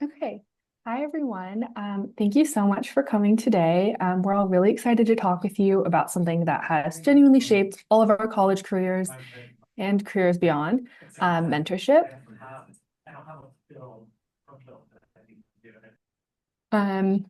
Okay. Hi, everyone. Thank you so much for coming today. We're all really excited to talk with you about something that has genuinely shaped all of our college careers and careers beyond, mentorship. Um,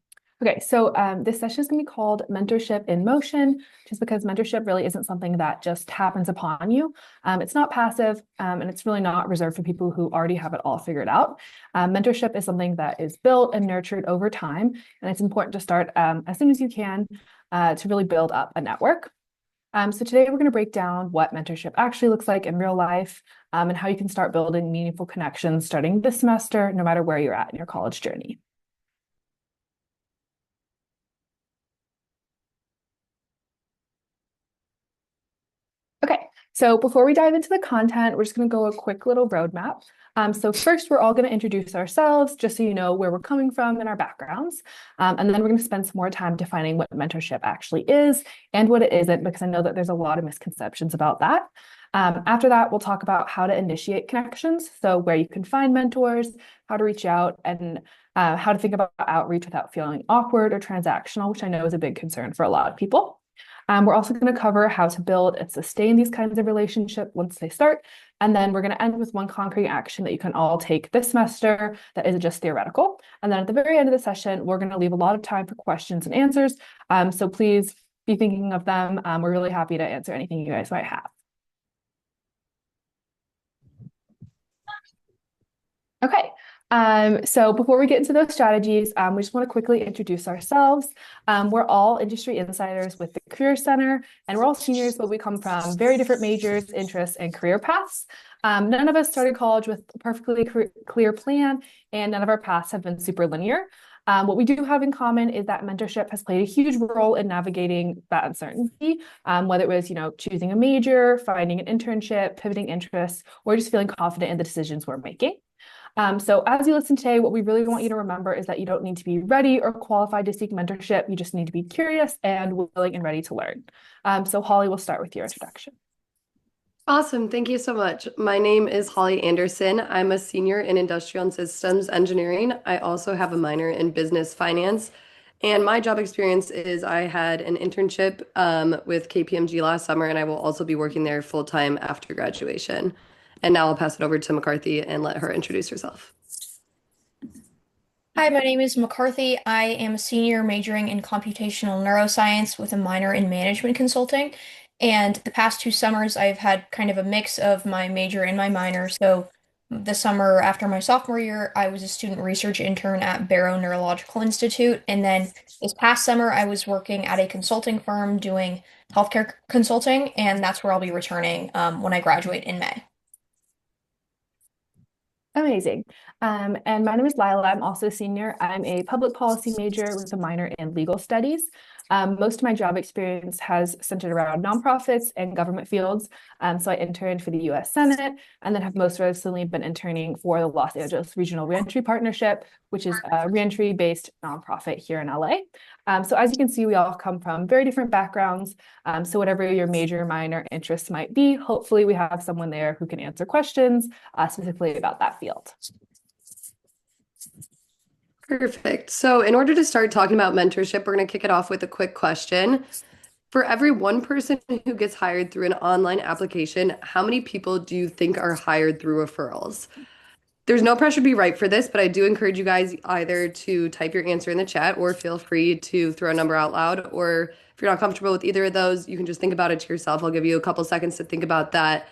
this session is going to be called Mentorship in Motion, just because mentorship really isn't something that just happens upon you. It's not passive, and it's really not reserved for people who already have it all figured out. Mentorship is something that is built and nurtured over time, and it's important to start as soon as you can to really build up a network. So today we're going to break down what mentorship actually looks like in real life, and how you can start building meaningful connections starting this semester, no matter where you're at in your college journey. Okay, so before we dive into the content, we're just going to go a quick little roadmap. So first, we're all going to introduce ourselves, just so you know where we're coming from and our backgrounds. And then we're going to spend some more time defining what mentorship actually is and what it isn't, because I know that there's a lot of misconceptions about that. After that, we'll talk about how to initiate connections, so where you can find mentors, how to reach out, and how to think about outreach without feeling awkward or transactional, which I know is a big concern for a lot of people. We're also going to cover how to build and sustain these kinds of relationships once they start. And then we're going to end with one concrete action that you can all take this semester that isn't just theoretical. And then at the very end of the session, we're going to leave a lot of time for questions and answers. So please be thinking of them. We're really happy to answer anything you guys might have. Okay. So before we get into those strategies, we just want to quickly introduce ourselves. We're all industry insiders with the Career Center, and we're all seniors, but we come from very different majors, interests, and career paths. None of us started college with a perfectly clear plan, and none of our paths have been super linear. What we do have in common is that mentorship has played a huge role in navigating that uncertainty, whether it was, choosing a major, finding an internship, pivoting interests, or just feeling confident in the decisions we're making. So as you listen today, what we really want you to remember is that you don't need to be ready or qualified to seek mentorship. You just need to be curious and willing and ready to learn. So Holly, we'll start with your introduction. Awesome. Thank you so much. My name is Holly Anderson. I'm a senior in industrial and systems engineering. I also have a minor in business finance. And my job experience is I had an internship with KPMG last summer, and I will also be working there full time after graduation. And now I'll pass it over to McCarthy and let her introduce herself. Hi, my name is McCarthy. I am a senior majoring in computational neuroscience with a minor in management consulting. And the past 2 summers, I've had kind of a mix of my major and my minor. So the summer after my sophomore year, I was a student research intern at Barrow Neurological Institute. And then this past summer, I was working at a consulting firm doing healthcare consulting. And that's where I'll be returning when I graduate in May. Amazing. And my name is Lila. I'm also a senior. I'm a public policy major with a minor in legal studies. Most of my job experience has centered around nonprofits and government fields. So I interned for the US Senate and then have most recently been interning for the Los Angeles Regional Reentry Partnership, which is a reentry-based nonprofit here in LA. So as you can see, we all come from very different backgrounds. So whatever your major, minor interests might be, hopefully we have someone there who can answer questions specifically about that field. Perfect. So, in order to start talking about mentorship, we're going to kick it off with a quick question. For every one person who gets hired through an online application, how many people do you think are hired through referrals? There's no pressure to be right for this, but I do encourage you guys either to type your answer in the chat or feel free to throw a number out loud. Or if you're not comfortable with either of those, you can just think about it to yourself. I'll give you a couple seconds to think about that.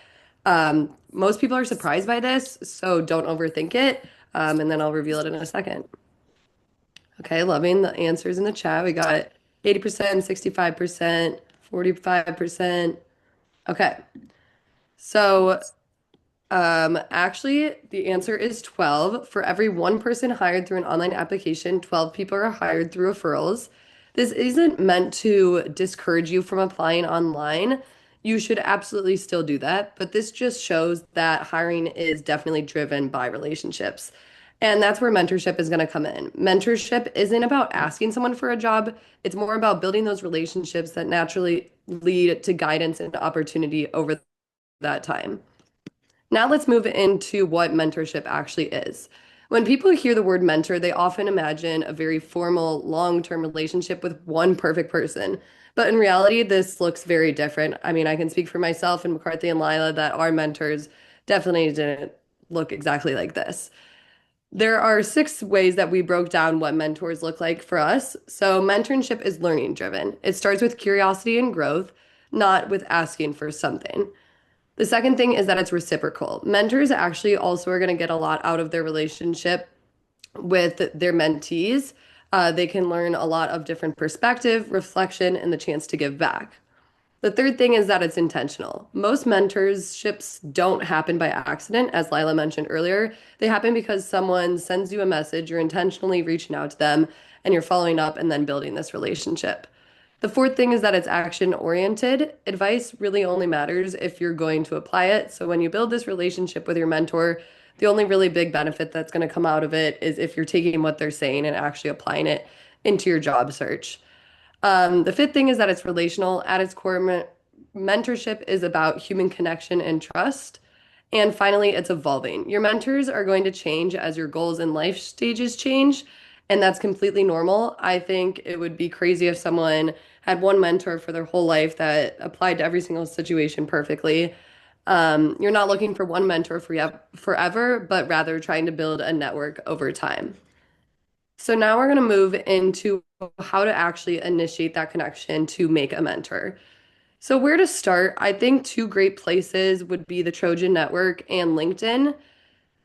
Most people are surprised by this, so don't overthink it. And then I'll reveal it in a second. Okay, loving the answers in the chat. We got 80%, 65%, 45%. Okay. So, actually, the answer is 12. For every one person hired through an online application, 12 people are hired through referrals. This isn't meant to discourage you from applying online. You should absolutely still do that, but this just shows that hiring is definitely driven by relationships. And that's where mentorship is going to come in. Mentorship isn't about asking someone for a job, it's more about building those relationships that naturally lead to guidance and opportunity over that time. Now let's move into what mentorship actually is. When people hear the word mentor, they often imagine a very formal, long-term relationship with one perfect person. But in reality, this looks very different. I mean, I can speak for myself and McCarthy and Lila that our mentors definitely didn't look exactly like this. There are 6 ways that we broke down what mentors look like for us. So, mentorship is learning driven. It starts with curiosity and growth, not with asking for something. The second thing is that it's reciprocal. Mentors actually also are going to get a lot out of their relationship with their mentees. They can learn a lot of different perspective, reflection, and the chance to give back. The third thing is that it's intentional. Most mentorships don't happen by accident, as Lila mentioned earlier. They happen because someone sends you a message, you're intentionally reaching out to them, and you're following up and then building this relationship. The fourth thing is that it's action oriented. Advice really only matters if you're going to apply it. So when you build this relationship with your mentor, the only really big benefit that's going to come out of it is if you're taking what they're saying and actually applying it into your job search. The fifth thing is that it's relational. At its core, mentorship is about human connection and trust. And finally, it's evolving. Your mentors are going to change as your goals and life stages change, and that's completely normal. I think it would be crazy if someone had one mentor for their whole life that applied to every single situation perfectly. You're not looking for one mentor for forever, but rather trying to build a network over time. So now we're going to move into how to actually initiate that connection to make a mentor. So, where to start? I think 2 great places would be the Trojan Network and LinkedIn.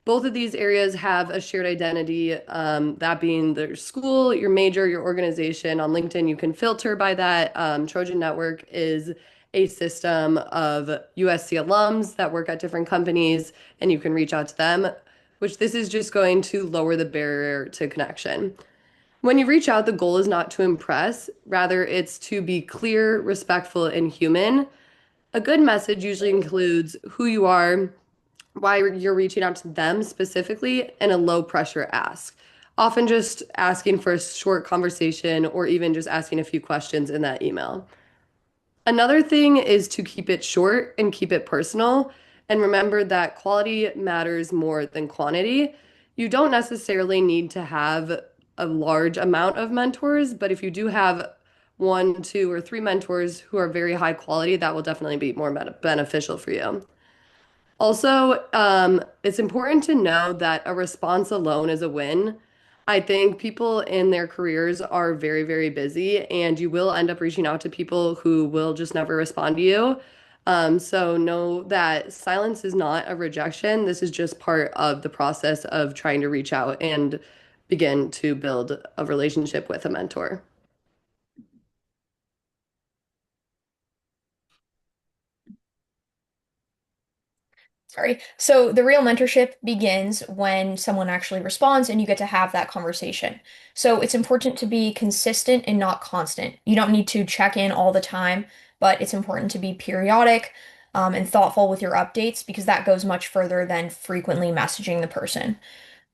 Both of these areas have a shared identity, that being their school, your major, your organization. On LinkedIn, you can filter by that. Trojan Network is a system of USC alums that work at different companies, and you can reach out to them, which this is just going to lower the barrier to connection. When you reach out, the goal is not to impress, rather, it's to be clear, respectful, and human. A good message usually includes who you are, why you're reaching out to them specifically, and a low pressure ask. Often just asking for a short conversation or even just asking a few questions in that email. Another thing is to keep it short and keep it personal. And remember that quality matters more than quantity. You don't necessarily need to have a large amount of mentors, but if you do have 1, 2, or 3 mentors who are very high quality, that will definitely be more beneficial for you. Also, it's important to know that a response alone is a win. I think people in their careers are very, very busy, and you will end up reaching out to people who will just never respond to you. So know that silence is not a rejection. This is just part of the process of trying to reach out and begin to build a relationship with a mentor. Sorry. So the real mentorship begins when someone actually responds and you get to have that conversation. So it's important to be consistent and not constant. You don't need to check in all the time, but it's important to be periodic, and thoughtful with your updates because that goes much further than frequently messaging the person.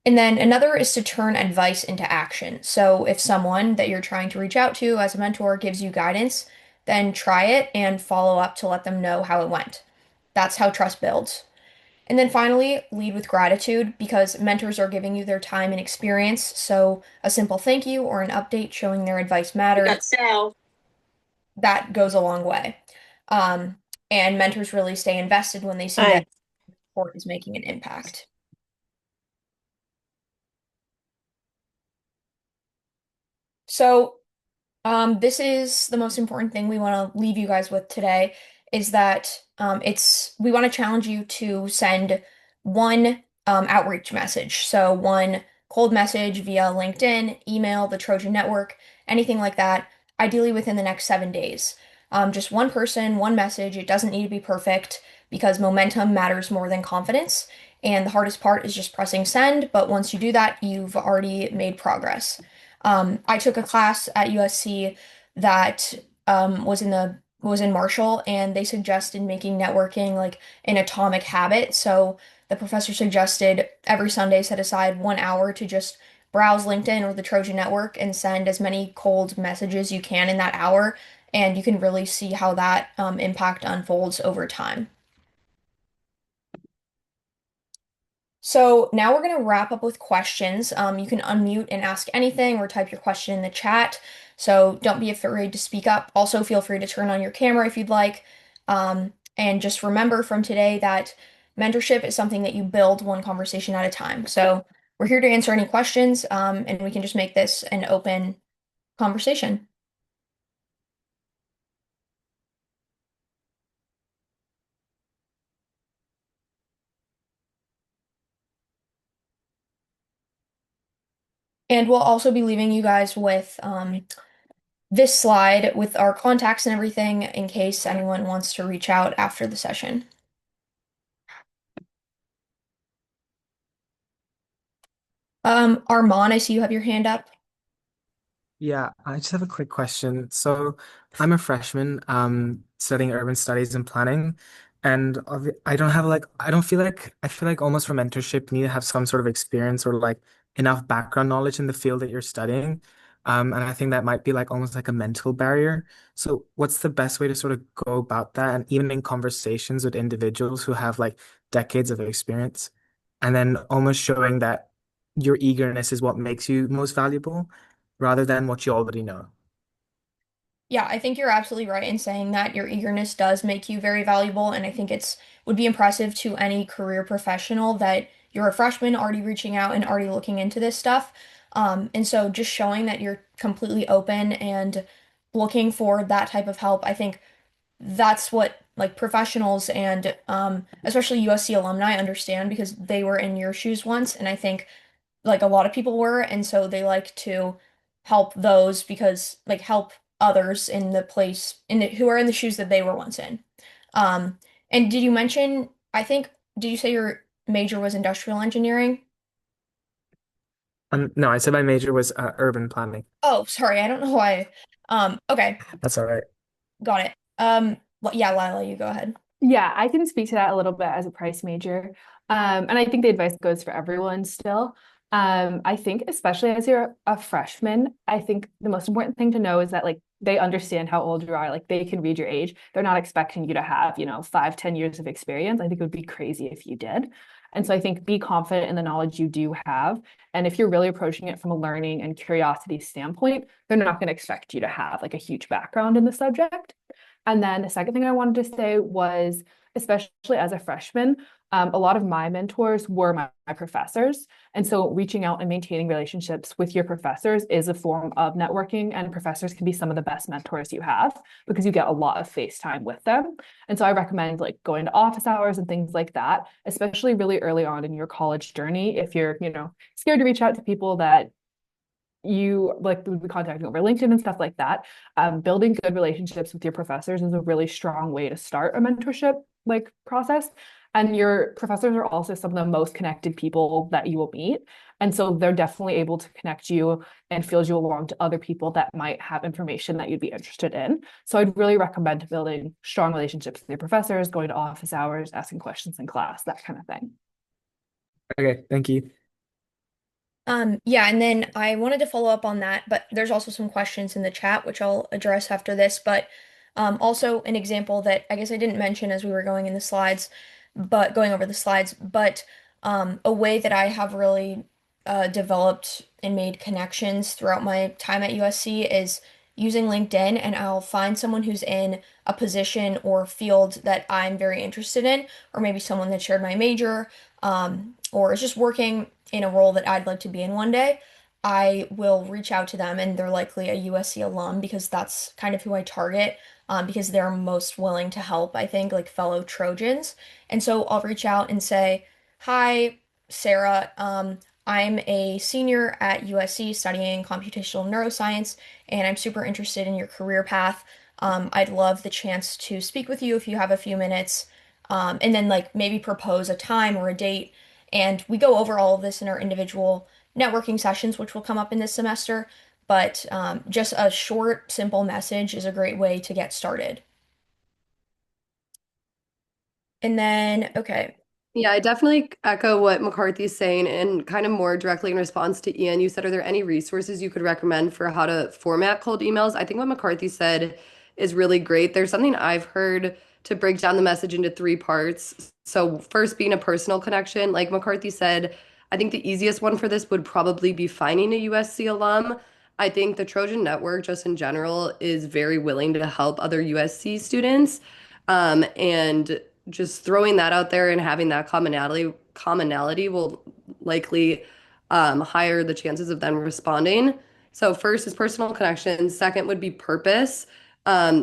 And then another is to turn advice into action. So if someone that you're trying to reach out to as a mentor gives you guidance, then try it and follow up to let them know how it went. That's how trust builds. And then finally, lead with gratitude because mentors are giving you their time and experience. So a simple thank you or an update showing their advice matters, that goes a long way. Um, and mentors really stay invested when they see that support is making an impact. So this is the most important thing we want to leave you guys with today is that we want to challenge you to send one outreach message. So one cold message via LinkedIn, email, the Trojan Network, anything like that, ideally within the next 7 days. Just one person, one message. It doesn't need to be perfect because momentum matters more than confidence. And the hardest part is just pressing send. But once you do that, you've already made progress. I took a class at USC that was in Marshall, and they suggested making networking like an atomic habit. So the professor suggested every Sunday set aside 1 hour to just browse LinkedIn or the Trojan Network and send as many cold messages you can in that hour, and you can really see how that impact unfolds over time. So now we're going to wrap up with questions. You can unmute and ask anything or type your question in the chat. So don't be afraid to speak up. Also, feel free to turn on your camera if you'd like. And just remember from today that mentorship is something that you build one conversation at a time. So we're here to answer any questions, and we can just make this an open conversation. And we'll also be leaving you guys with this slide with our contacts and everything in case anyone wants to reach out after the session. Armand, I see you have your hand up. Yeah, I just have a quick question. So, I'm a freshman, studying urban studies and planning, and I don't have like I feel like almost for mentorship you need to have some sort of experience or like enough background knowledge in the field that you're studying. And I think that might be like almost like a mental barrier. So, what's the best way to sort of go about that? And even in conversations with individuals who have like decades of experience, and then almost showing that your eagerness is what makes you most valuable rather than what you already know. Yeah, I think you're absolutely right in saying that your eagerness does make you very valuable, and I think it's would be impressive to any career professional that you're a freshman already reaching out and already looking into this stuff. And so just showing that you're completely open and looking for that type of help, I think that's what like professionals and especially USC alumni understand because they were in your shoes once, and I think like a lot of people were, and so they like to help those because like help others in the place who are in the shoes that they were once in. Um, and did you mention, I think, did you say your major was industrial engineering? No, I said my major was urban planning. Oh, sorry, I don't know why. Okay, That's all right. got it. Yeah, Lila, you go ahead. Yeah, I can speak to that a little bit as a price major. And I think the advice goes for everyone still. I think especially as you're a freshman, I think the most important thing to know is that like they understand how old you are. Like they can read your age. They're not expecting you to have, 5, 10 years of experience. I think it would be crazy if you did. And so I think be confident in the knowledge you do have. And if you're really approaching it from a learning and curiosity standpoint, they're not going to expect you to have like a huge background in the subject. And then the second thing I wanted to say was, especially as a freshman, a lot of my mentors were my professors. And so reaching out and maintaining relationships with your professors is a form of networking, and professors can be some of the best mentors you have because you get a lot of face time with them. And so I recommend like going to office hours and things like that, especially really early on in your college journey. If you're, scared to reach out to people that you like would be contacting over LinkedIn and stuff like that. Building good relationships with your professors is a really strong way to start a mentorship like process. And your professors are also some of the most connected people that you will meet. And so they're definitely able to connect you and field you along to other people that might have information that you'd be interested in. So I'd really recommend building strong relationships with your professors, going to office hours, asking questions in class, that kind of thing. Okay, thank you. Yeah, and then I wanted to follow up on that, but there's also some questions in the chat which I'll address after this. But also an example that I guess I didn't mention as we were going in the slides, but going over the slides, but a way that I have really developed and made connections throughout my time at USC is using LinkedIn, and I'll find someone who's in a position or field that I'm very interested in, or maybe someone that shared my major, or is just working in a role that I'd like to be in one day. I will reach out to them, and they're likely a USC alum because that's kind of who I target, because they're most willing to help, I think, like fellow Trojans. And so I'll reach out and say, "Hi, Sarah. I'm a senior at USC studying computational neuroscience, and I'm super interested in your career path. I'd love the chance to speak with you if you have a few minutes." And then, like, maybe propose a time or a date. And we go over all of this in our individual networking sessions, which will come up in this semester. But just a short, simple message is a great way to get started. And then, okay. Yeah, I definitely echo what McCarthy's saying and kind of more directly in response to Ian. You said, are there any resources you could recommend for how to format cold emails? I think what McCarthy said is really great. There's something I've heard to break down the message into three parts. So, first being a personal connection, like McCarthy said, I think the easiest one for this would probably be finding a USC alum. I think the Trojan Network, just in general, is very willing to help other USC students. And just throwing that out there and having that commonality will likely higher the chances of them responding. So first is personal connection. Second would be purpose.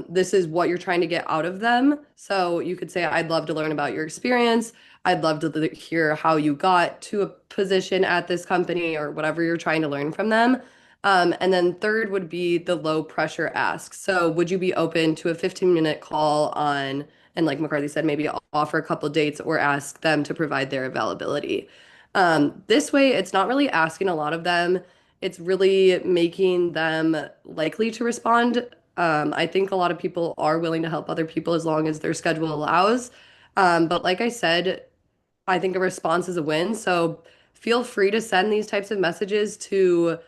This is what you're trying to get out of them. So you could say, I'd love to learn about your experience. I'd love to hear how you got to a position at this company or whatever you're trying to learn from them. And then third would be the low pressure ask. So would you be open to a 15-minute call on, and like McCarthy said, maybe offer a couple dates or ask them to provide their availability. This way, it's not really asking a lot of them. It's really making them likely to respond. I think a lot of people are willing to help other people as long as their schedule allows. But like I said, I think a response is a win. So feel free to send these types of messages to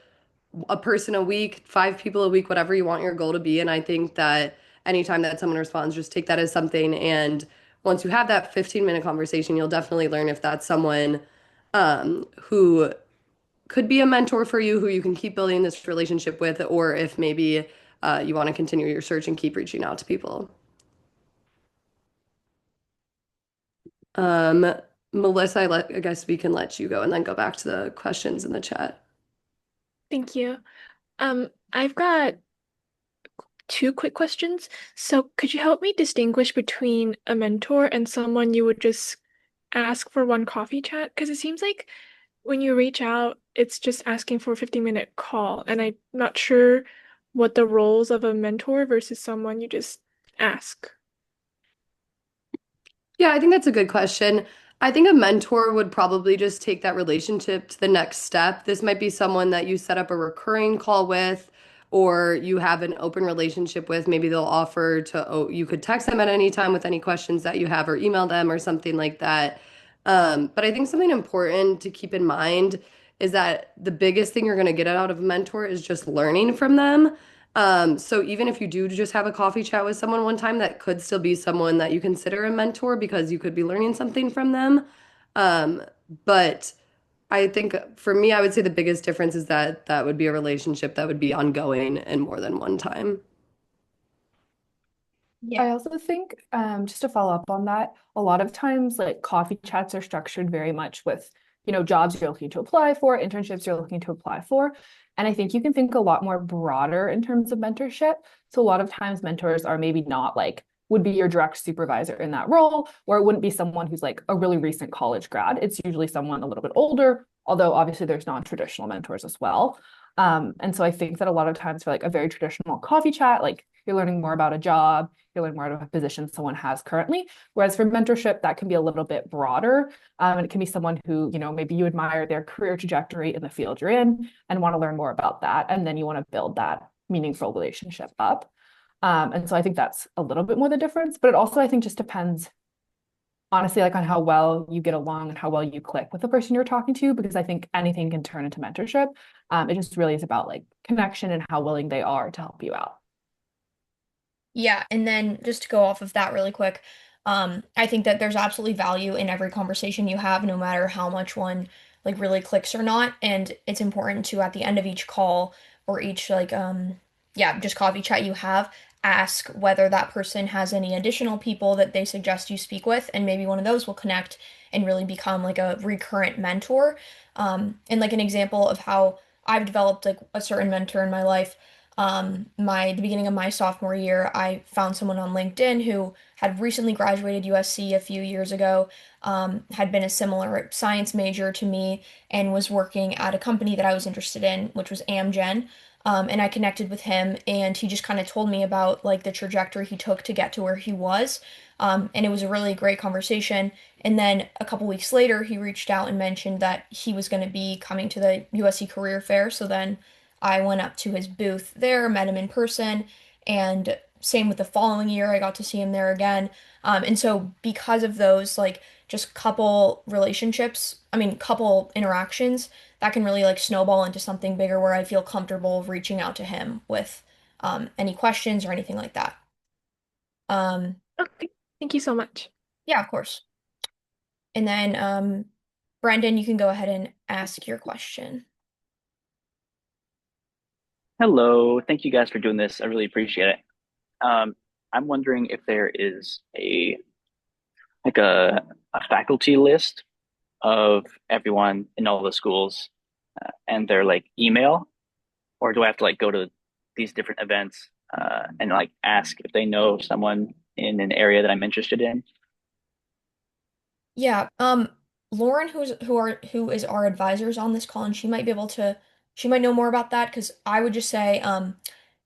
a person a week, five people a week, whatever you want your goal to be. And I think that anytime that someone responds, just take that as something. And once you have that 15-minute conversation, you'll definitely learn if that's someone who could be a mentor for you, who you can keep building this relationship with, or if maybe you want to continue your search and keep reaching out to people. Um, Melissa, I guess we can let you go and then go back to the questions in the chat. Thank you. I've got two quick questions. So could you help me distinguish between a mentor and someone you would just ask for one coffee chat? Because it seems like when you reach out, it's just asking for a 15-minute call, and I'm not sure what the roles of a mentor versus someone you just ask. Yeah, I think that's a good question. I think a mentor would probably just take that relationship to the next step. This might be someone that you set up a recurring call with, or you have an open relationship with. Maybe they'll offer to, oh, you could text them at any time with any questions that you have, or email them, or something like that. But I think something important to keep in mind is that the biggest thing you're going to get out of a mentor is just learning from them. So even if you do just have a coffee chat with someone one time, that could still be someone that you consider a mentor because you could be learning something from them. Um, but I think for me, I would say the biggest difference is that that would be a relationship that would be ongoing and more than one time. Yeah. I also think, just to follow up on that, a lot of times like coffee chats are structured very much with, jobs you're looking to apply for, internships you're looking to apply for. And I think you can think a lot more broader in terms of mentorship. So a lot of times mentors are maybe not like would be your direct supervisor in that role, or it wouldn't be someone who's like a really recent college grad. It's usually someone a little bit older, although obviously there's non-traditional mentors as well. And so I think that a lot of times for like a very traditional coffee chat, like you're learning more about a job, you're learning more about a position someone has currently. Whereas for mentorship, that can be a little bit broader. And it can be someone who, maybe you admire their career trajectory in the field you're in and want to learn more about that. And then you want to build that meaningful relationship up. And so I think that's a little bit more the difference, but it also, I think, just depends honestly like on how well you get along and how well you click with the person you're talking to, because I think anything can turn into mentorship. It just really is about like connection and how willing they are to help you out. Yeah, and then just to go off of that really quick, I think that there's absolutely value in every conversation you have, no matter how much one like really clicks or not. And it's important to at the end of each call or each like yeah, just coffee chat you have, ask whether that person has any additional people that they suggest you speak with, and maybe one of those will connect and really become like a recurrent mentor. And like an example of how I've developed like a certain mentor in my life, the beginning of my sophomore year, I found someone on LinkedIn who had recently graduated USC a few years ago, had been a similar science major to me, and was working at a company that I was interested in, which was Amgen. And I connected with him, and he just kind of told me about like the trajectory he took to get to where he was. And it was a really great conversation. And then a couple weeks later, he reached out and mentioned that he was going to be coming to the USC Career Fair. So then I went up to his booth there, met him in person, and same with the following year, I got to see him there again. And so because of those, like just couple relationships, I mean, couple interactions, that can really like snowball into something bigger where I feel comfortable reaching out to him with any questions or anything like that. Um, Okay. Thank you so much. Yeah, of course. And then, Brendan, you can go ahead and ask your question. Hello, thank you guys for doing this. I really appreciate it. Um, I'm wondering if there is a like a faculty list of everyone in all the schools and their like email, or do I have to like go to these different events and like ask if they know someone in an area that I'm interested in? Yeah, Lauren, who is our advisors on this call, and she might know more about that because I would just say,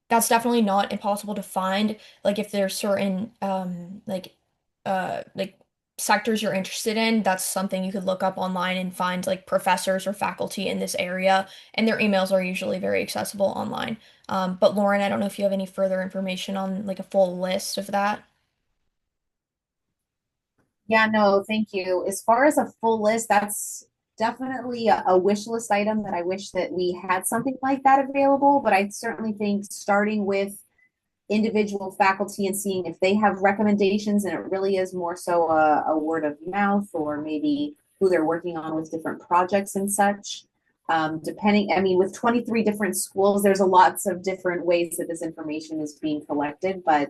that's definitely not impossible to find. Like if there's certain like sectors you're interested in, that's something you could look up online and find like professors or faculty in this area, and their emails are usually very accessible online. But Lauren, I don't know if you have any further information on like a full list of that. Yeah, no, thank you. As far as a full list, that's definitely a wish list item that I wish that we had something like that available. But I certainly think starting with individual faculty and seeing if they have recommendations, and it really is more so a word of mouth or maybe who they're working on with different projects and such. Depending, I mean, with 23 different schools, there's a lots of different ways that this information is being collected, but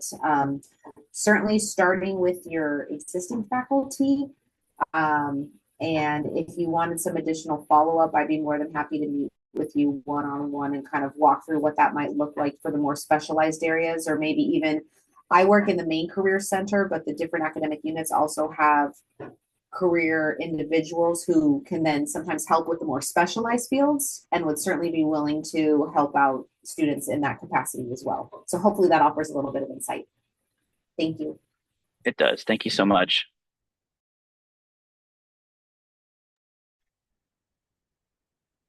certainly starting with your existing faculty. Um, and if you wanted some additional follow-up, I'd be more than happy to meet with you one-on-one and kind of walk through what that might look like for the more specialized areas, or maybe even I work in the main career center, but the different academic units also have career individuals who can then sometimes help with the more specialized fields and would certainly be willing to help out students in that capacity as well. So hopefully that offers a little bit of insight. Thank you. It does. Thank you so much.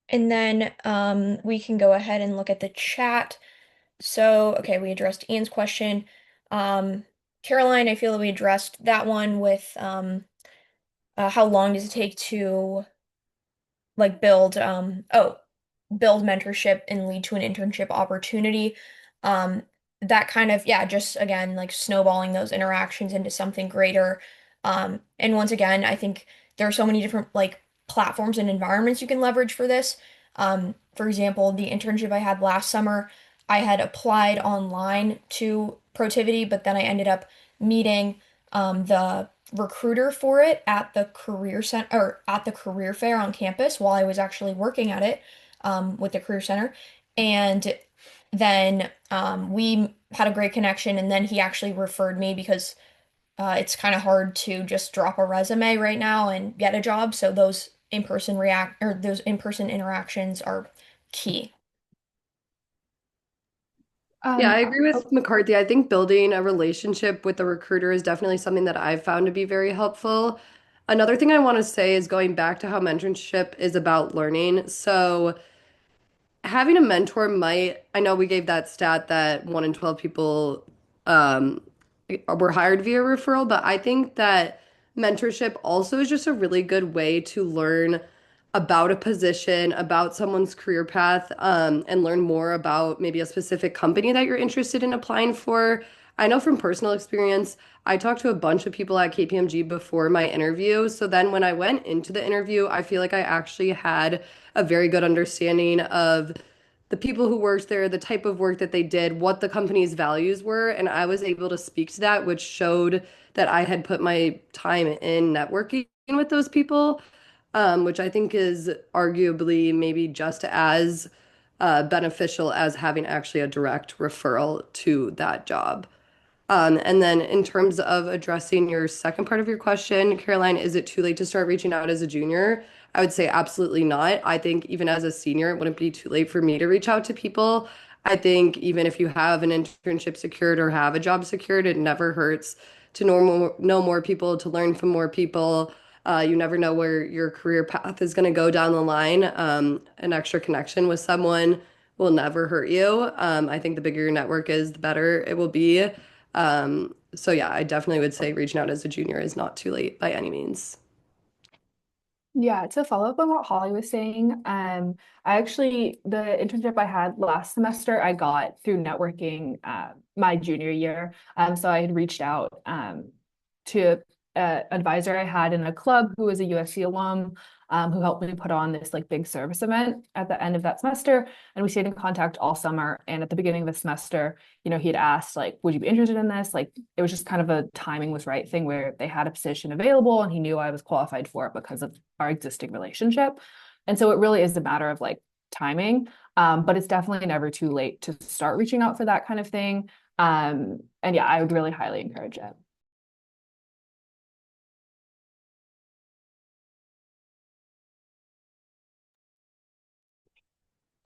And then we can go ahead and look at the chat. So, okay, we addressed Ian's question. Um, Caroline, I feel that we addressed that one with how long does it take to like build mentorship and lead to an internship opportunity. Um, that kind of, yeah, just again, like snowballing those interactions into something greater. And once again, I think there are so many different like platforms and environments you can leverage for this. For example, the internship I had last summer, I had applied online to Protivity, but then I ended up meeting the recruiter for it at the career center or at the career fair on campus while I was actually working at it with the career center. And then we had a great connection. And then he actually referred me because it's kind of hard to just drop a resume right now and get a job. So those in-person interactions are key. Yeah, I agree Oh, with McCarthy. I think building a relationship with the recruiter is definitely something that I've found to be very helpful. Another thing I want to say is going back to how mentorship is about learning. So, having a mentor might, I know we gave that stat that 1 in 12 people um, were hired via referral, but I think that mentorship also is just a really good way to learn about a position, about someone's career path, and learn more about maybe a specific company that you're interested in applying for. I know from personal experience, I talked to a bunch of people at KPMG before my interview. So then when I went into the interview, I feel like I actually had a very good understanding of the people who worked there, the type of work that they did, what the company's values were, and I was able to speak to that, which showed that I had put my time in networking with those people, which I think is arguably maybe just as beneficial as having actually a direct referral to that job. And then in terms of addressing your second part of your question, Caroline, is it too late to start reaching out as a junior? I would say absolutely not. I think even as a senior, it wouldn't be too late for me to reach out to people. I think even if you have an internship secured or have a job secured, it never hurts to know more people, to learn from more people. You never know where your career path is going to go down the line. An extra connection with someone will never hurt you. I think the bigger your network is, the better it will be. So yeah, I definitely would say reaching out as a junior is not too late by any means. yeah, to follow up on what Holly was saying, I actually, the internship I had last semester, I got through networking my junior year. So I had reached out to an advisor I had in a club who was a USC alum, who helped me put on this like big service event at the end of that semester. And we stayed in contact all summer. And at the beginning of the semester, he had asked like, would you be interested in this? Like it was just kind of a timing was right thing where they had a position available and he knew I was qualified for it because of our existing relationship. And so it really is a matter of like timing. But it's definitely never too late to start reaching out for that kind of thing. And yeah, I would really highly encourage it.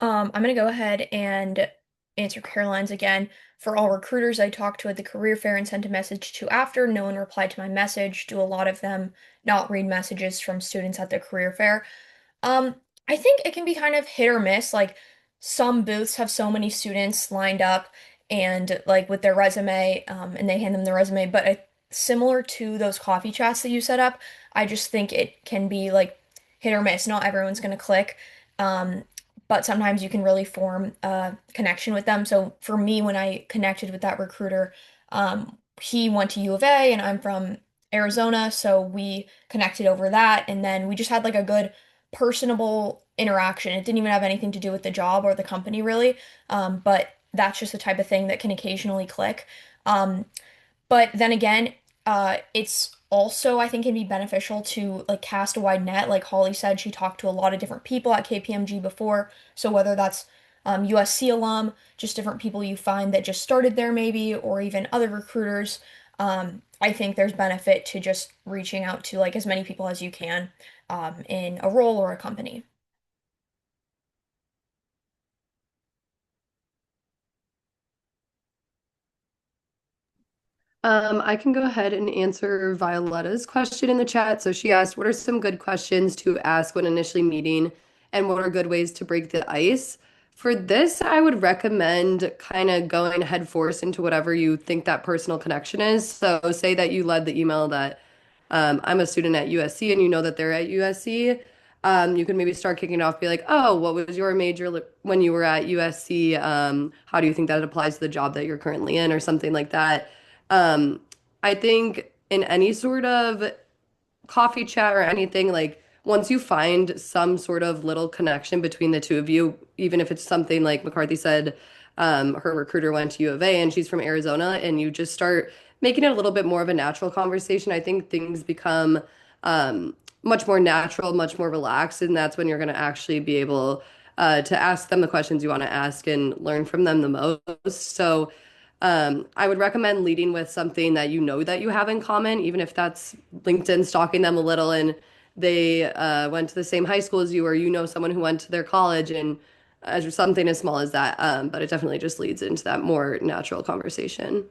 I'm gonna go ahead and answer Caroline's again. For all recruiters I talked to at the career fair and sent a message to after, no one replied to my message. Do a lot of them not read messages from students at the career fair? Um, I think it can be kind of hit or miss. Like some booths have so many students lined up and like with their resume, and they hand them the resume. But similar to those coffee chats that you set up, I just think it can be like hit or miss. Not everyone's gonna click. Um, but sometimes you can really form a connection with them. So for me, when I connected with that recruiter, he went to U of A and I'm from Arizona, so we connected over that, and then we just had like a good personable interaction. It didn't even have anything to do with the job or the company really. But that's just the type of thing that can occasionally click. Um, but then again, it's also, I think, can be beneficial to like cast a wide net. Like Holly said, she talked to a lot of different people at KPMG before. So whether that's USC alum, just different people you find that just started there maybe, or even other recruiters, I think there's benefit to just reaching out to like as many people as you can in a role or a company. I can go ahead and answer Violetta's question in the chat. So she asked, what are some good questions to ask when initially meeting, and what are good ways to break the ice? For this, I would recommend kind of going head first into whatever you think that personal connection is. So say that you led the email that I'm a student at USC and you know that they're at USC. You can maybe start kicking it off, be like, oh, what was your major when you were at USC? How do you think that applies to the job that you're currently in, or something like that? Um, I think in any sort of coffee chat or anything, like once you find some sort of little connection between the two of you, even if it's something like McCarthy said, her recruiter went to U of A and she's from Arizona, and you just start making it a little bit more of a natural conversation, I think things become much more natural, much more relaxed, and that's when you're going to actually be able to ask them the questions you want to ask and learn from them the most. So I would recommend leading with something that you know that you have in common, even if that's LinkedIn stalking them a little and they went to the same high school as you, or you know someone who went to their college, and as something as small as that. But it definitely just leads into that more natural conversation.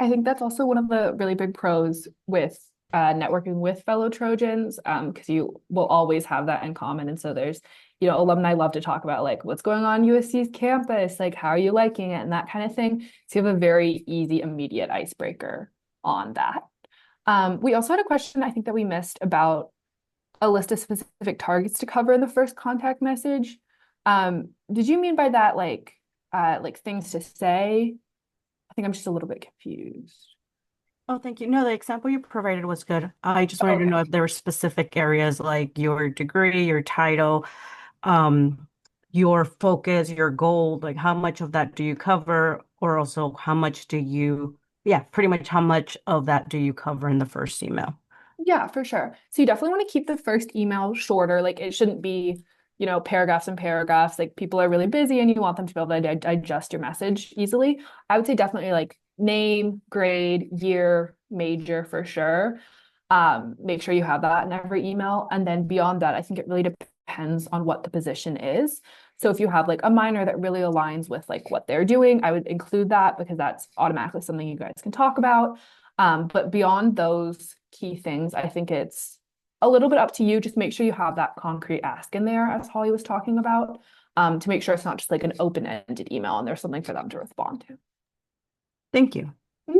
I think that's also one of the really big pros with networking with fellow Trojans, because you will always have that in common. And so there's, alumni love to talk about like what's going on USC's campus, like how are you liking it, and that kind of thing. So you have a very easy, immediate icebreaker on that. We also had a question I think that we missed about a list of specific targets to cover in the first contact message. Did you mean by that like things to say? I think I'm just a little bit confused. Oh, thank you. No, the example you provided was good. I just wanted to know Okay. if there were specific areas like your degree, your title, um, your focus, your goal, like how much of that do you cover, or also how much do you, yeah, pretty much how much of that do you cover in the first email? Yeah, for sure. So you definitely want to keep the first email shorter. Like it shouldn't be, paragraphs and paragraphs. Like people are really busy and you want them to be able to digest your message easily. I would say definitely like name, grade, year, major for sure. Make sure you have that in every email. And then beyond that, I think it really depends on what the position is. So if you have like a minor that really aligns with like what they're doing, I would include that because that's automatically something you guys can talk about. But beyond those key things, I think it's a little bit up to you. Just make sure you have that concrete ask in there, as Holly was talking about, to make sure it's not just like an open-ended email and there's something for them to respond to. Thank you. Mhm.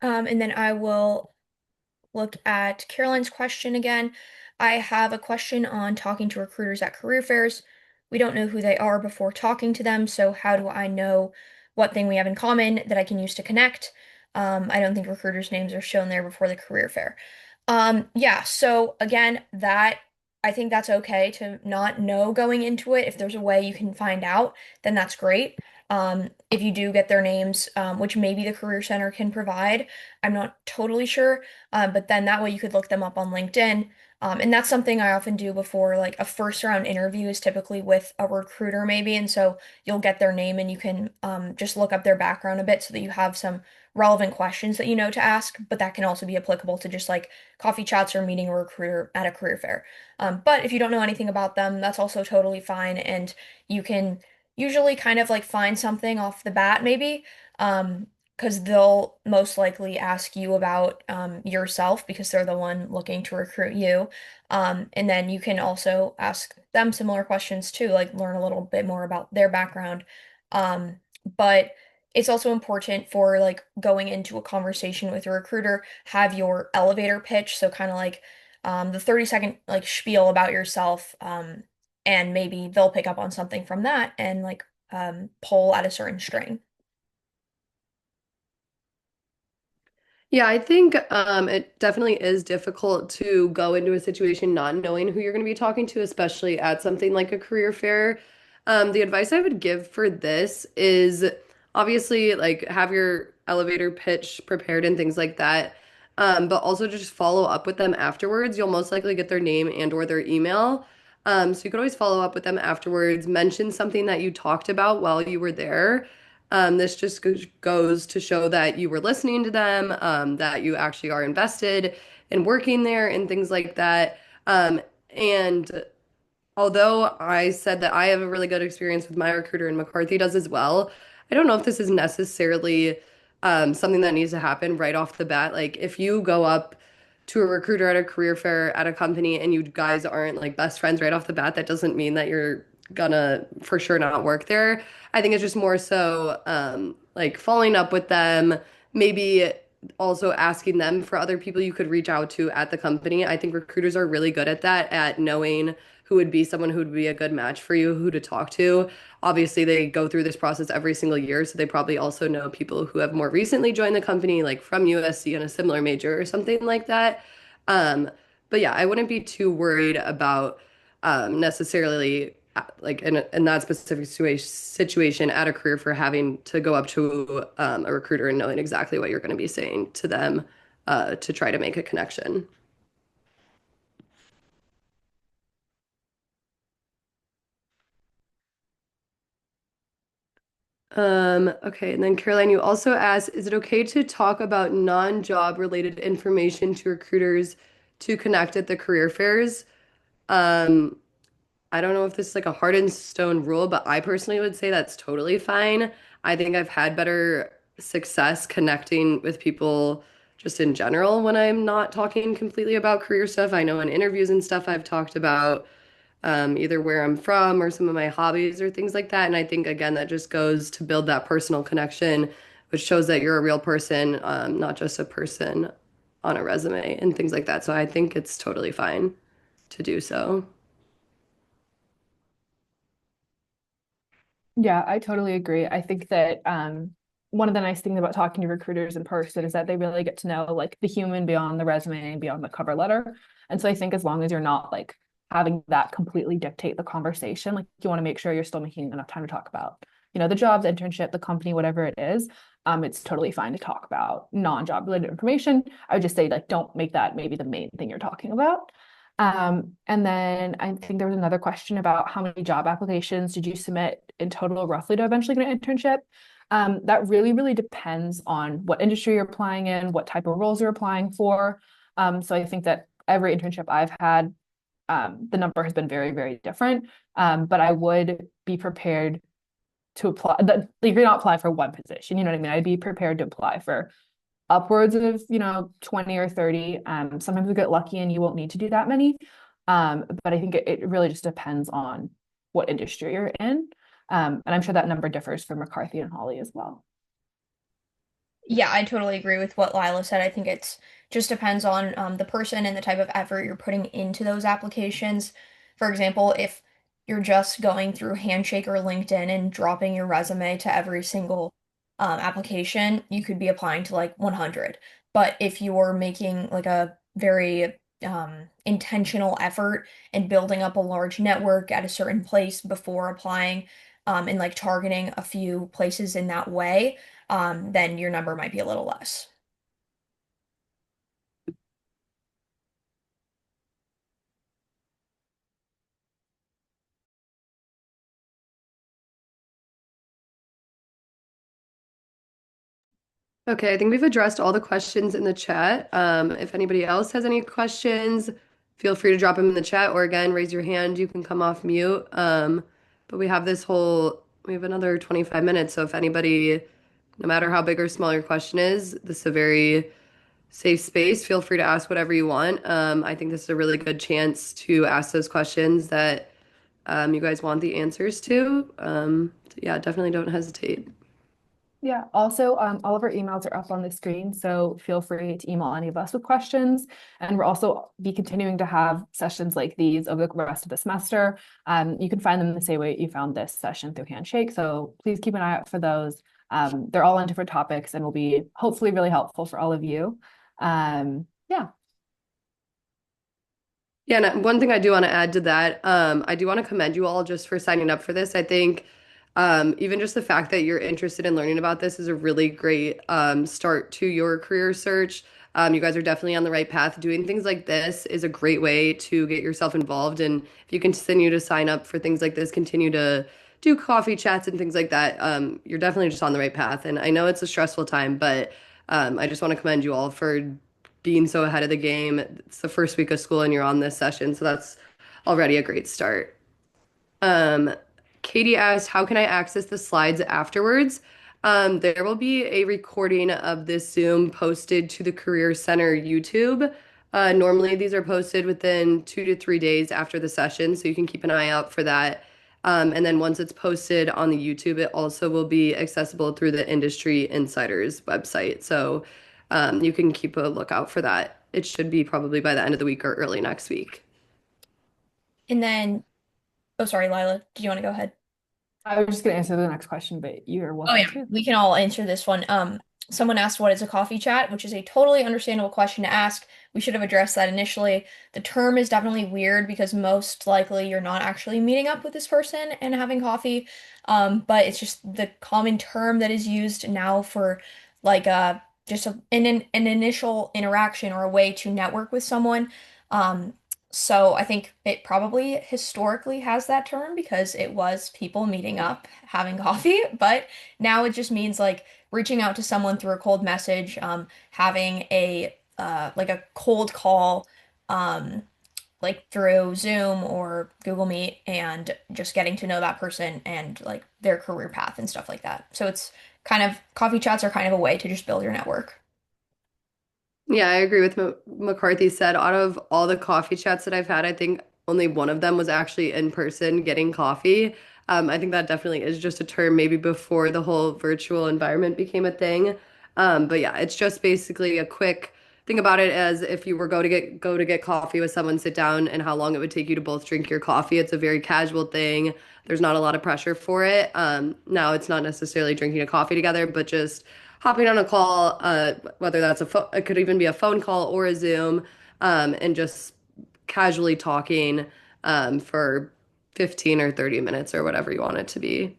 And then I will look at Caroline's question again. I have a question on talking to recruiters at career fairs. We don't know who they are before talking to them, so how do I know what thing we have in common that I can use to connect? I don't think recruiters' names are shown there before the career fair. Yeah, so again, that I think that's okay to not know going into it. If there's a way you can find out, then that's great. If you do get their names, which maybe the Career Center can provide, I'm not totally sure. But then that way you could look them up on LinkedIn. And that's something I often do before, like a first round interview is typically with a recruiter, maybe. And so you'll get their name and you can just look up their background a bit so that you have some relevant questions that you know to ask. But that can also be applicable to just like coffee chats or meeting a recruiter at a career fair. But if you don't know anything about them, that's also totally fine. And you can usually kind of like find something off the bat, maybe. Because they'll most likely ask you about yourself because they're the one looking to recruit you. And then you can also ask them similar questions too, like learn a little bit more about their background. But it's also important for like going into a conversation with a recruiter, have your elevator pitch. So kind of like the 30-second like spiel about yourself. And maybe they'll pick up on something from that and like pull at a certain string. Yeah, I think it definitely is difficult to go into a situation not knowing who you're going to be talking to, especially at something like a career fair. The advice I would give for this is obviously like have your elevator pitch prepared and things like that. But also just follow up with them afterwards. You'll most likely get their name and or their email. So you could always follow up with them afterwards, mention something that you talked about while you were there. This just goes to show that you were listening to them, that you actually are invested in working there and things like that. And although I said that I have a really good experience with my recruiter and McCarthy does as well, I don't know if this is necessarily something that needs to happen right off the bat. Like if you go up to a recruiter at a career fair at a company and you guys aren't like best friends right off the bat, that doesn't mean that you're gonna for sure not work there. I think it's just more so like following up with them, maybe also asking them for other people you could reach out to at the company. I think recruiters are really good at that, at knowing who would be someone who would be a good match for you, who to talk to. Obviously, they go through this process every single year, so they probably also know people who have more recently joined the company, like from USC in a similar major or something like that. Um, but yeah, I wouldn't be too worried about necessarily like in that specific situation at a career for having to go up to a recruiter and knowing exactly what you're going to be saying to them to try to make a connection. Okay, and then Caroline, you also asked, is it okay to talk about non-job related information to recruiters to connect at the career fairs? Um, I don't know if this is like a hard and stone rule, but I personally would say that's totally fine. I think I've had better success connecting with people just in general when I'm not talking completely about career stuff. I know in interviews and stuff I've talked about either where I'm from or some of my hobbies or things like that. And I think, again, that just goes to build that personal connection, which shows that you're a real person, not just a person on a resume and things like that. So I think it's totally fine to do so. Yeah, I totally agree. I think that one of the nice things about talking to recruiters in person is that they really get to know like the human beyond the resume and beyond the cover letter. And so I think as long as you're not like having that completely dictate the conversation, like you want to make sure you're still making enough time to talk about, the job, the internship, the company, whatever it is. It's totally fine to talk about non-job related information. I would just say like don't make that maybe the main thing you're talking about. And then I think there was another question about how many job applications did you submit in total roughly to eventually get an internship? That really, really depends on what industry you're applying in, what type of roles you're applying for. So I think that every internship I've had, the number has been very, very different. But I would be prepared to apply that if you're not applying for one position, you know what I mean? I'd be prepared to apply for upwards of 20 or 30. Sometimes we get lucky and you won't need to do that many. But I think it really just depends on what industry you're in. And I'm sure that number differs for McCarthy and Holly as well. Yeah, I totally agree with what Lila said. I think it's just depends on the person and the type of effort you're putting into those applications. For example, if you're just going through Handshake or LinkedIn and dropping your resume to every single application, you could be applying to like 100. But if you're making like a very intentional effort and building up a large network at a certain place before applying, and like targeting a few places in that way, then your number might be a little less. Okay, I think we've addressed all the questions in the chat. If anybody else has any questions, feel free to drop them in the chat or again, raise your hand. You can come off mute. But we have another 25 minutes. So if anybody, no matter how big or small your question is, this is a very safe space. Feel free to ask whatever you want. I think this is a really good chance to ask those questions that you guys want the answers to. So yeah, definitely don't hesitate. Yeah, also, all of our emails are up on the screen, so feel free to email any of us with questions. And we're also be continuing to have sessions like these over the rest of the semester. You can find them the same way you found this session through Handshake, so please keep an eye out for those. They're all on different topics and will be hopefully really helpful for all of you. Yeah. Yeah, and one thing I do want to add to that, I do want to commend you all just for signing up for this. I think even just the fact that you're interested in learning about this is a really great start to your career search. You guys are definitely on the right path. Doing things like this is a great way to get yourself involved. And if you continue to sign up for things like this, continue to do coffee chats and things like that, you're definitely just on the right path. And I know it's a stressful time, but I just want to commend you all for being so ahead of the game. It's the first week of school and you're on this session, so that's already a great start. Um, Katie asked, how can I access the slides afterwards? There will be a recording of this Zoom posted to the Career Center YouTube. Normally, these are posted within 2 to 3 days after the session, so you can keep an eye out for that. And then once it's posted on the YouTube, it also will be accessible through the Industry Insiders website. So you can keep a lookout for that. It should be probably by the end of the week or early next week. And then, oh, sorry, Lila, do you want to go ahead? I was just going to answer the next question, but you're Oh welcome yeah, to. we can all answer this one. Someone asked what is a coffee chat, which is a totally understandable question to ask. We should have addressed that initially. The term is definitely weird because most likely you're not actually meeting up with this person and having coffee. But it's just the common term that is used now for like just an initial interaction or a way to network with someone. Um, so I think it probably historically has that term because it was people meeting up, having coffee, but now it just means like reaching out to someone through a cold message, having a like a cold call, um, like through Zoom or Google Meet, and just getting to know that person and like their career path and stuff like that. So it's kind of coffee chats are kind of a way to just build your network. Yeah, I agree with McCarthy said. Out of all the coffee chats that I've had, I think only one of them was actually in person getting coffee. I think that definitely is just a term maybe before the whole virtual environment became a thing. But yeah, it's just basically a quick think about it as if you were go to get coffee with someone, sit down, and how long it would take you to both drink your coffee. It's a very casual thing. There's not a lot of pressure for it. Now it's not necessarily drinking a coffee together, but just hopping on a call, whether that's it could even be a phone call or a Zoom, and just casually talking for 15 or 30 minutes or whatever you want it to be.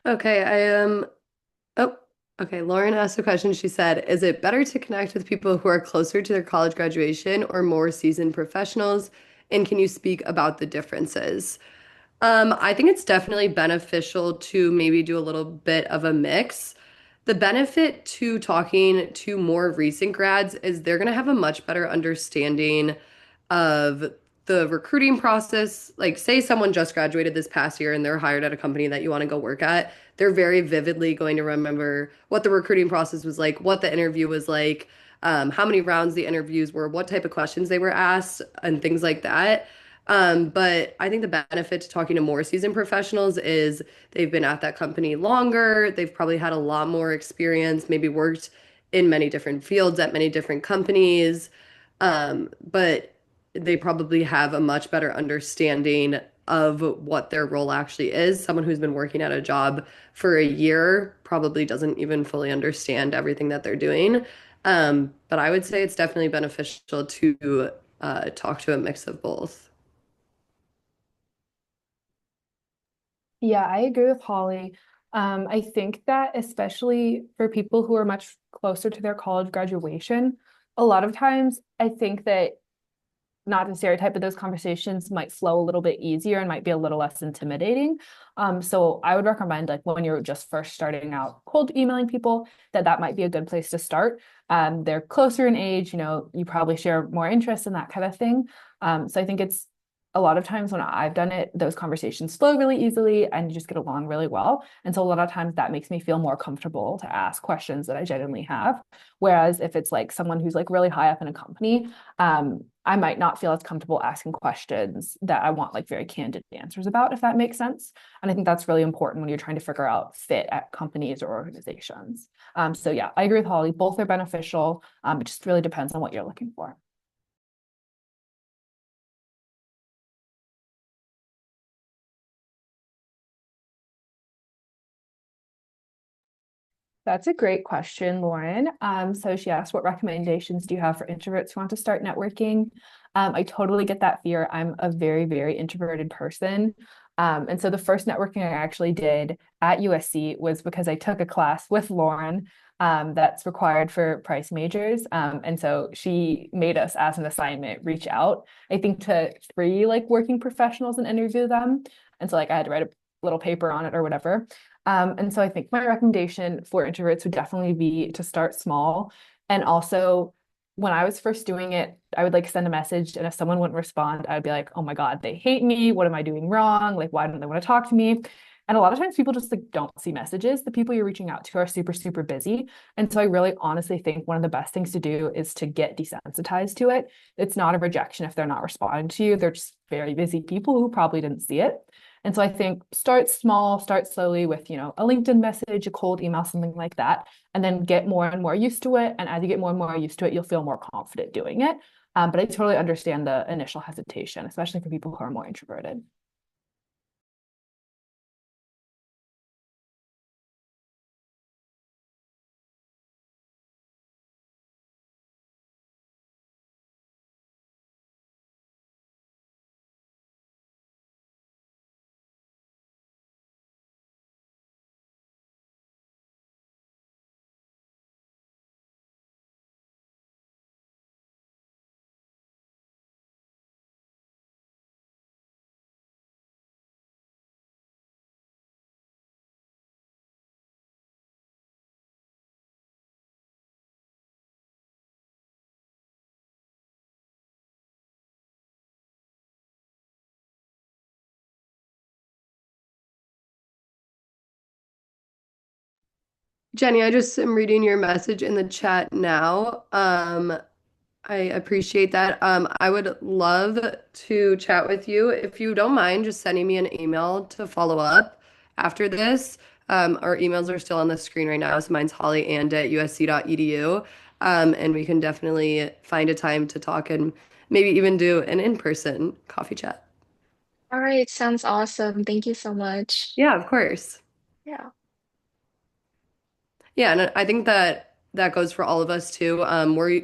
Okay, oh, okay. Lauren asked a question. She said, "Is it better to connect with people who are closer to their college graduation or more seasoned professionals? And can you speak about the differences?" I think it's definitely beneficial to maybe do a little bit of a mix. The benefit to talking to more recent grads is they're going to have a much better understanding of the recruiting process. Like, say someone just graduated this past year and they're hired at a company that you want to go work at, they're very vividly going to remember what the recruiting process was like, what the interview was like, how many rounds the interviews were, what type of questions they were asked, and things like that. But I think the benefit to talking to more seasoned professionals is they've been at that company longer. They've probably had a lot more experience, maybe worked in many different fields at many different companies. But they probably have a much better understanding of what their role actually is. Someone who's been working at a job for a year probably doesn't even fully understand everything that they're doing. But I would say it's definitely beneficial to talk to a mix of both. Yeah, I agree with Holly. I think that especially for people who are much closer to their college graduation, a lot of times I think that not to stereotype, but those conversations might flow a little bit easier and might be a little less intimidating. So I would recommend like when you're just first starting out cold emailing people, that might be a good place to start. They're closer in age, you probably share more interests in that kind of thing. So I think it's a lot of times when I've done it, those conversations flow really easily and you just get along really well. And so a lot of times that makes me feel more comfortable to ask questions that I genuinely have. Whereas if it's like someone who's like really high up in a company, I might not feel as comfortable asking questions that I want like very candid answers about, if that makes sense. And I think that's really important when you're trying to figure out fit at companies or organizations. So yeah, I agree with Holly. Both are beneficial. It just really depends on what you're looking for. That's a great question, Lauren. So she asked, what recommendations do you have for introverts who want to start networking? I totally get that fear. I'm a very, very introverted person. And so the first networking I actually did at USC was because I took a class with Lauren that's required for price majors. And so she made us, as an assignment, reach out, I think, to three like working professionals and interview them. And so like I had to write a little paper on it or whatever. And so I think my recommendation for introverts would definitely be to start small. And also, when I was first doing it, I would like send a message, and if someone wouldn't respond, I'd be like, oh my God, they hate me. What am I doing wrong? Like, why don't they want to talk to me? And a lot of times people just like don't see messages. The people you're reaching out to are super, super busy. And so I really honestly think one of the best things to do is to get desensitized to it. It's not a rejection if they're not responding to you. They're just very busy people who probably didn't see it. And so I think start small, start slowly with, a LinkedIn message, a cold email, something like that, and then get more and more used to it. And as you get more and more used to it, you'll feel more confident doing it. But I totally understand the initial hesitation, especially for people who are more introverted. Jenny, I just am reading your message in the chat now. I appreciate that. I would love to chat with you. If you don't mind just sending me an email to follow up after this. Our emails are still on the screen right now. So mine's hollyand@usc.edu. And we can definitely find a time to talk and maybe even do an in-person coffee chat. All right, sounds awesome. Thank you so much. Yeah, of course. Yeah. Yeah, and I think that that goes for all of us too.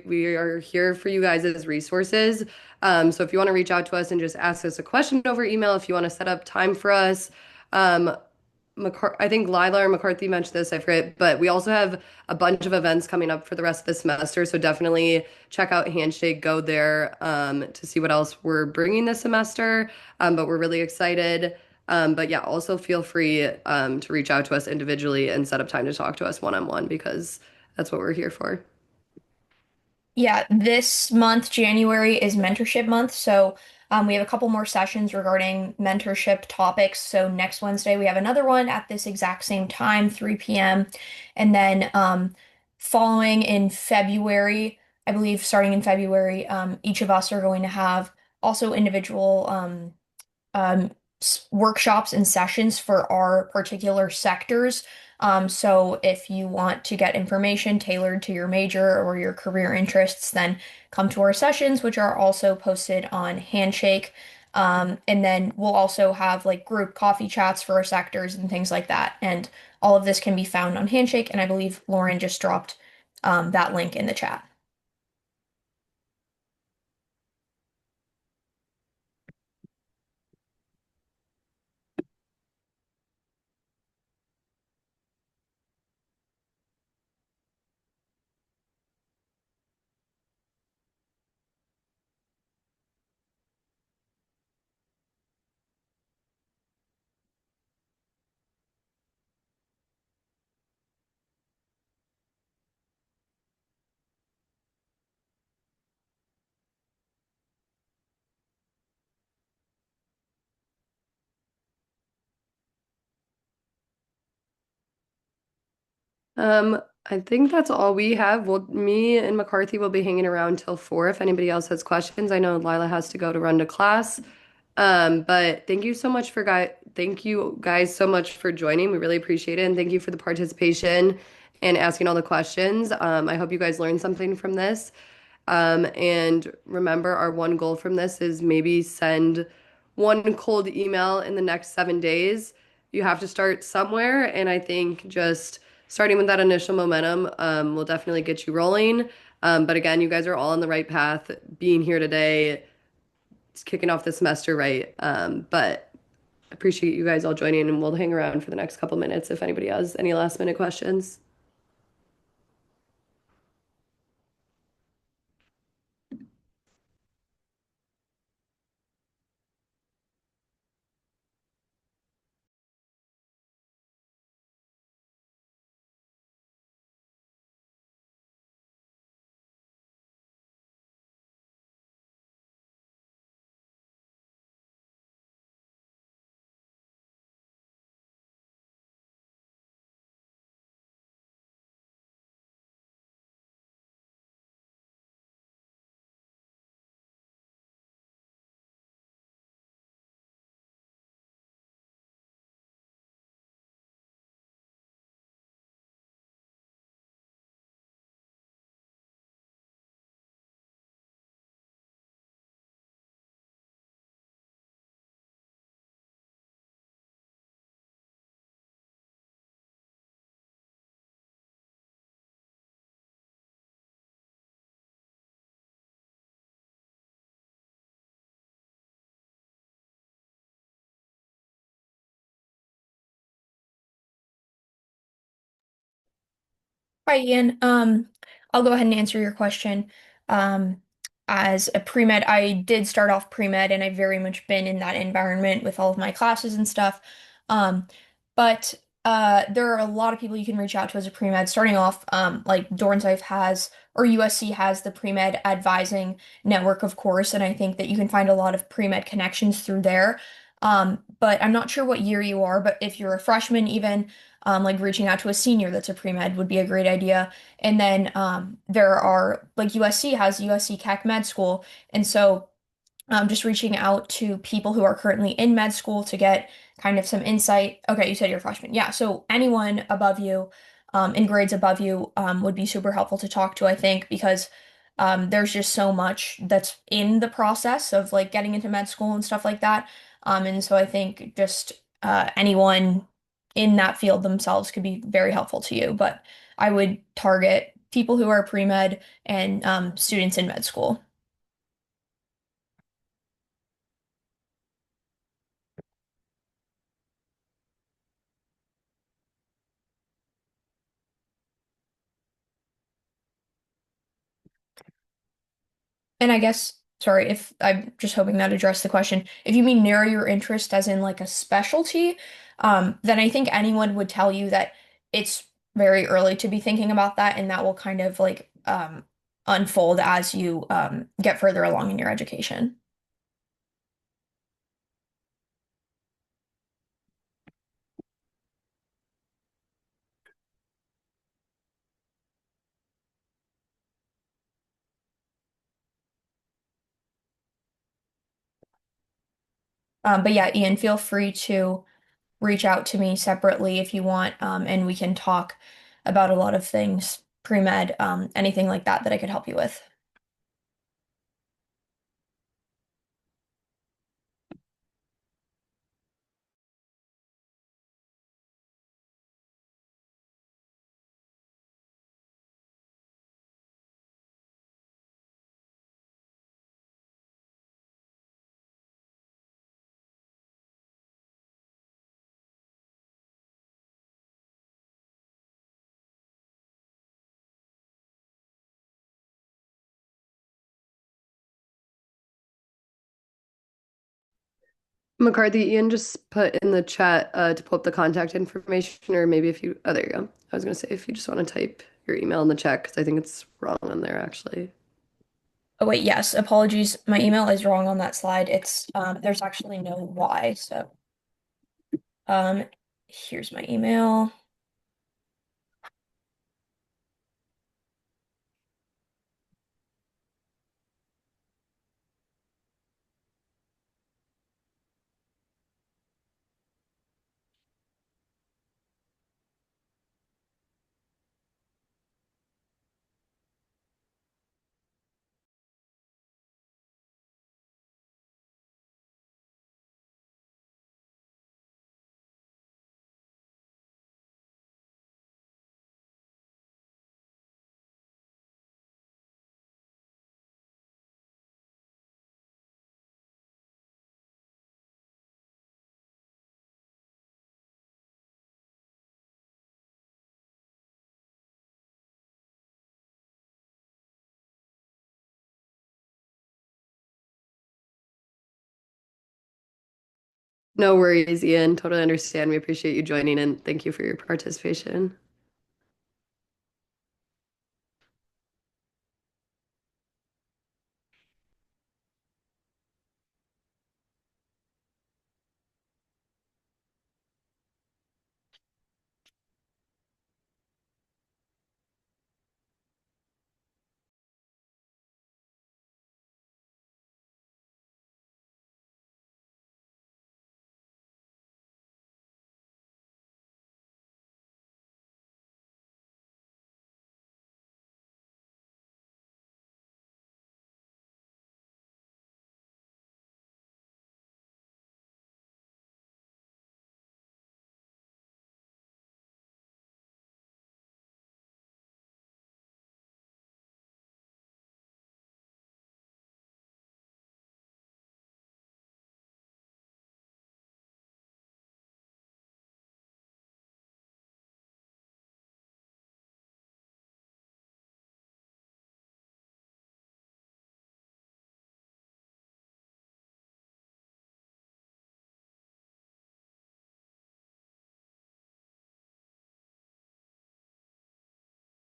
We are here for you guys as resources. So if you want to reach out to us and just ask us a question over email, if you want to set up time for us, um, I think Lila or McCarthy mentioned this, I forget, but we also have a bunch of events coming up for the rest of the semester. So definitely check out Handshake, go there to see what else we're bringing this semester. But we're really excited. But yeah, also feel free to reach out to us individually and set up time to talk to us one-on-one because that's what we're here for. Yeah, this month, January, is mentorship month. So we have a couple more sessions regarding mentorship topics. So next Wednesday, we have another one at this exact same time, 3 p.m. And then following in February, I believe starting in February, each of us are going to have also individual um, workshops and sessions for our particular sectors. So if you want to get information tailored to your major or your career interests, then come to our sessions, which are also posted on Handshake. And then we'll also have like group coffee chats for our sectors and things like that. And all of this can be found on Handshake. And I believe Lauren just dropped that link in the chat. I think that's all we have. Well, me and McCarthy will be hanging around till 4 if anybody else has questions. I know Lila has to go to run to class. But thank you guys so much for joining. We really appreciate it. And thank you for the participation and asking all the questions. I hope you guys learned something from this. And remember, our one goal from this is maybe send one cold email in the next 7 days. You have to start somewhere, and I think just starting with that initial momentum will definitely get you rolling. But again, you guys are all on the right path. Being here today, it's kicking off the semester right. But I appreciate you guys all joining, and we'll hang around for the next couple minutes if anybody has any last minute questions. Hi, Ian. I'll go ahead and answer your question. Um, as a pre-med, I did start off pre-med and I've very much been in that environment with all of my classes and stuff. Um, but there are a lot of people you can reach out to as a pre-med, starting off like Dornsife has or USC has the pre-med advising network, of course, and I think that you can find a lot of pre-med connections through there. But I'm not sure what year you are, but if you're a freshman even like reaching out to a senior that's a pre-med would be a great idea. And then there are like USC has USC Keck Med School. And so just reaching out to people who are currently in med school to get kind of some insight. Okay, you said you're a freshman. Yeah, so anyone above you, in grades above you, would be super helpful to talk to, I think, because there's just so much that's in the process of like getting into med school and stuff like that. And so I think just anyone in that field themselves could be very helpful to you. But I would target people who are pre-med and students in med school. And I guess sorry if I'm just hoping that addressed the question. If you mean narrow your interest as in like a specialty, then I think anyone would tell you that it's very early to be thinking about that, and that will kind of like unfold as you get further along in your education. But yeah, Ian, feel free to reach out to me separately if you want, and we can talk about a lot of things pre-med, anything like that that I could help you with. McCarthy, Ian just put in the chat to pull up the contact information, or maybe if you, oh, there you go. I was gonna say if you just want to type your email in the chat, because I think it's wrong on there actually. Oh wait, yes, apologies. My email is wrong on that slide. It's there's actually no Y, so um here's my email. No worries, Ian. Totally understand. We appreciate you joining and thank you for your participation.